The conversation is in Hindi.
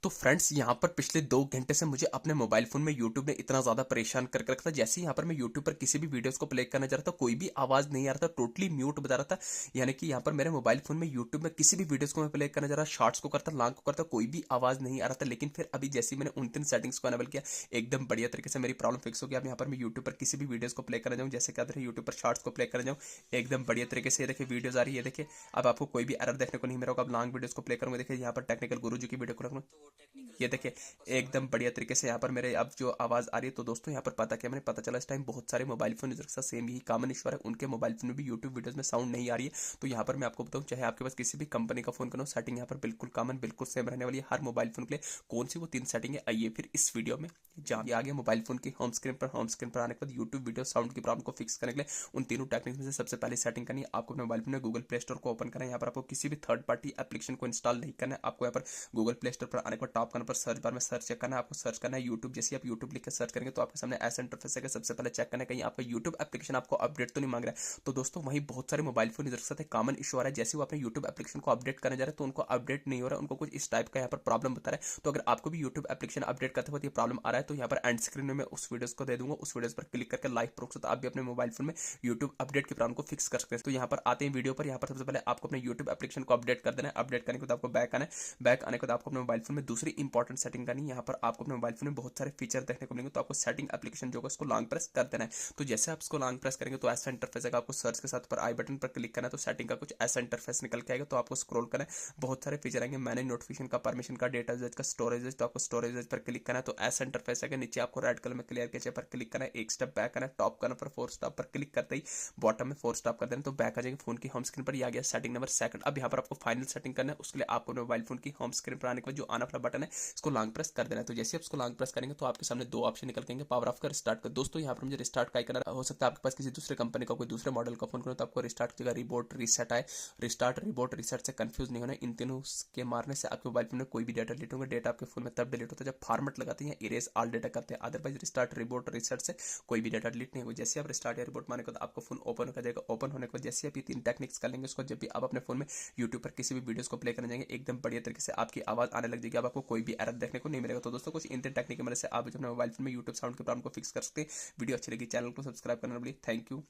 तो फ्रेंड्स यहाँ पर पिछले 2 घंटे से मुझे अपने मोबाइल फोन में यूट्यूब ने इतना ज्यादा परेशान कर रखा था। जैसे यहाँ पर मैं यूट्यूब पर किसी भी वीडियोस को प्ले करना चाह रहा था, कोई भी आवाज नहीं आ रहा था, टोटली म्यूट बता रहा था। यानी कि यहाँ पर मेरे मोबाइल फोन में यूट्यूब में किसी भी वीडियोस को मैं प्ले करना चाह रहा, शॉर्ट्स को करता, लॉन्ग को करता, कोई भी आवाज नहीं आ रहा था। लेकिन फिर अभी जैसे ही मैंने उन 3 सेटिंग्स को एनेबल किया, एकदम बढ़िया तरीके से मेरी प्रॉब्लम फिक्स हो गया। अब यहाँ पर मैं यूट्यूब पर किसी भी वीडियोस को प्ले करना चाहूँ, जैसे कहते हैं यूट्यूब पर शॉर्ट्स को प्ले करना चाहूँ, एकदम बढ़िया तरीके से ये देखिए वीडियोस आ रही है। देखिए अब आपको कोई भी एरर देखने को नहीं मिलेगा। अब लॉन्ग वीडियोस को प्ले करूंगा, देखिए यहाँ पर टेक्निकल गुरु जी की वीडियो को रखूँ, ये देखिए एकदम बढ़िया तरीके से यहाँ पर मेरे अब जो आवाज आ रही है। तो दोस्तों यहाँ पर पता क्या मैंने पता चला, इस टाइम बहुत सारे मोबाइल फोन यूजर के साथ सेम यही कॉमन इशू है, उनके मोबाइल फोन में भी यूट्यूब वीडियोस में साउंड नहीं आ रही है। तो यहाँ पर मैं आपको बताऊँ, चाहे आपके पास किसी भी कंपनी का फोन करो, सेटिंग यहाँ पर बिल्कुल कॉमन बिल्कुल सेम रहने वाली है हर मोबाइल फोन के लिए। कौन सी वो 3 सेटिंग है, आइए फिर इस वीडियो में जान आ गया। मोबाइल फोन की होम स्क्रीन पर आने के बाद यूट्यूब वीडियो साउंड की प्रॉब्लम को फिक्स करने के लिए उन तीनों टेक्निक्स में से सबसे पहले सेटिंग करनी है। आपको अपने मोबाइल फोन में गूगल प्ले स्टोर को ओपन करना है। यहाँ पर आपको किसी भी थर्ड पार्टी एप्लीकेशन को इंस्टॉल नहीं करना है। आपको यहाँ पर गूगल प्ले स्टोर पर आने पर टॉप करने पर सर्च बार में सर्च करना है। आपको सर्च करना है यूट्यूब। जैसे आप यूट्यूब लिख के सर्च करेंगे तो आपके सामने ऐसा इंटरफेस है। सबसे पहले चेक करना है कहीं आपका यूट्यूब एप्लीकेशन आपको अपडेट तो नहीं मांग रहा है। तो दोस्तों वहीं बहुत सारे मोबाइल फोन यूजर के साथ कॉमन इशू आ रहा है। जैसे वो अपने यूट्यूब एप्लीकेशन को अपडेट करने जा रहे हैं तो उनको अपडेट नहीं हो रहा है, उनको कुछ इस टाइप का यहाँ पर प्रॉब्लम बता रहा है। तो अगर आपको भी यूट्यूब एप्लीकेशन अपडेट करते वक्त ये प्रॉब्लम आ रहा है तो यहाँ पर एंड स्क्रीन में मैं उस वीडियोस को दे दूंगा, उस वीडियोस पर क्लिक करके लाइव प्रूफ से तो आप भी अपने मोबाइल फोन में यूट्यूब अपडेट की प्रॉब्लम को फिक्स कर सकते हैं। तो यहाँ पर आते हैं वीडियो पर। यहाँ पर सबसे पहले आपको अपने यूट्यूब एप्लीकेशन को अपडेट कर देना है। अपडेट करने के बाद आपको बैक आना है। बैक आने के बाद आपको अपने मोबाइल फोन में दूसरी इंपॉर्टेंट सेटिंग करनी है। यहाँ पर आपको अपने मोबाइल फोन में बहुत सारे फीचर देखने को मिलेंगे। तो आपको सेटिंग एप्लीकेशन जो है उसको लॉन्ग प्रेस कर देना है। तो जैसे आप इसको लॉन्ग प्रेस करेंगे तो ऐसा इंटरफेस है, आपको सर्च के साथ पर आई बटन पर क्लिक करना है तो सेटिंग का कुछ ऐसा इंटरफेस निकल के आएगा। तो आपको स्क्रॉल करना है, बहुत सारे फीचर आएंगे, मैनेज नोटिफिकेशन का, परमिशन का, डेटा यूजेज का, स्टोरेज। तो आपको स्टोरेज पर क्लिक करना है तो ऐसा इंटरफेस है। नीचे आपको रेड कलर में क्लियर कैचे पर क्लिक करना है, एक स्टेप बैक करना है, टॉप करना पर 4 स्टॉप पर क्लिक करते ही बॉटम में 4 स्टॉप कर देना तो बैक आ जाएगा फोन की होम स्क्रीन पर। आ गया सेटिंग नंबर सेकंड। अब यहाँ पर आपको फाइनल सेटिंग करना है, उसके लिए आपको मोबाइल फोन की होम स्क्रीन पर आने के बाद जो आना वाला बटन है इसको लॉन्ग प्रेस कर देना है। तो जैसे आप इसको लॉन्ग प्रेस करेंगे तो आपके सामने 2 ऑप्शन निकल के पावर ऑफ कर, रिस्टार्ट कर। दोस्तों यहाँ पर मुझे रिस्टार्ट का आइकन हो सकता है आपके पास किसी दूसरे कंपनी का कोई दूसरे मॉडल का फोन करो तो आपको रिस्टार्ट की जगह रिबोट रीसेट आए। रिस्टार्ट रिबोट रीसेट से कंफ्यूज नहीं होना, इन तीनों के मारने से आपके मोबाइल फोन में कोई भी डेटा डिलीट होगा। डेटा आपके फोन में तब डिलीट होता है जब फॉर्मेट लगाते हैं या इरेज ऑल डेटा करते हैं। अदरवाइज रिस्टार्ट रिबोट रीसेट से कोई भी डेटा डिलीट नहीं होगा। जैसे आप रिस्टार्ट या रिबोट मारने के बाद आपको फोन ओपन हो जाएगा। ओपन होने के बाद जैसे आप ये 3 टेक्निक्स कर लेंगे उसको जब भी आप अपने फोन में यूट्यूब पर किसी भी वीडियोस को प्ले करने जाएंगे एकदम बढ़िया तरीके से आपकी आवाज आने लग जाएगी। अब आपको कोई भी एरर देखने को नहीं मिलेगा। तो दोस्तों कुछ इन 3 टेक्निक की मदद से आप अपने मोबाइल फोन में यूट्यूब साउंड के प्रॉब्लम को फिक्स कर सकते हैं। वीडियो अच्छी लगी चैनल को सब्सक्राइब करना। Thank you.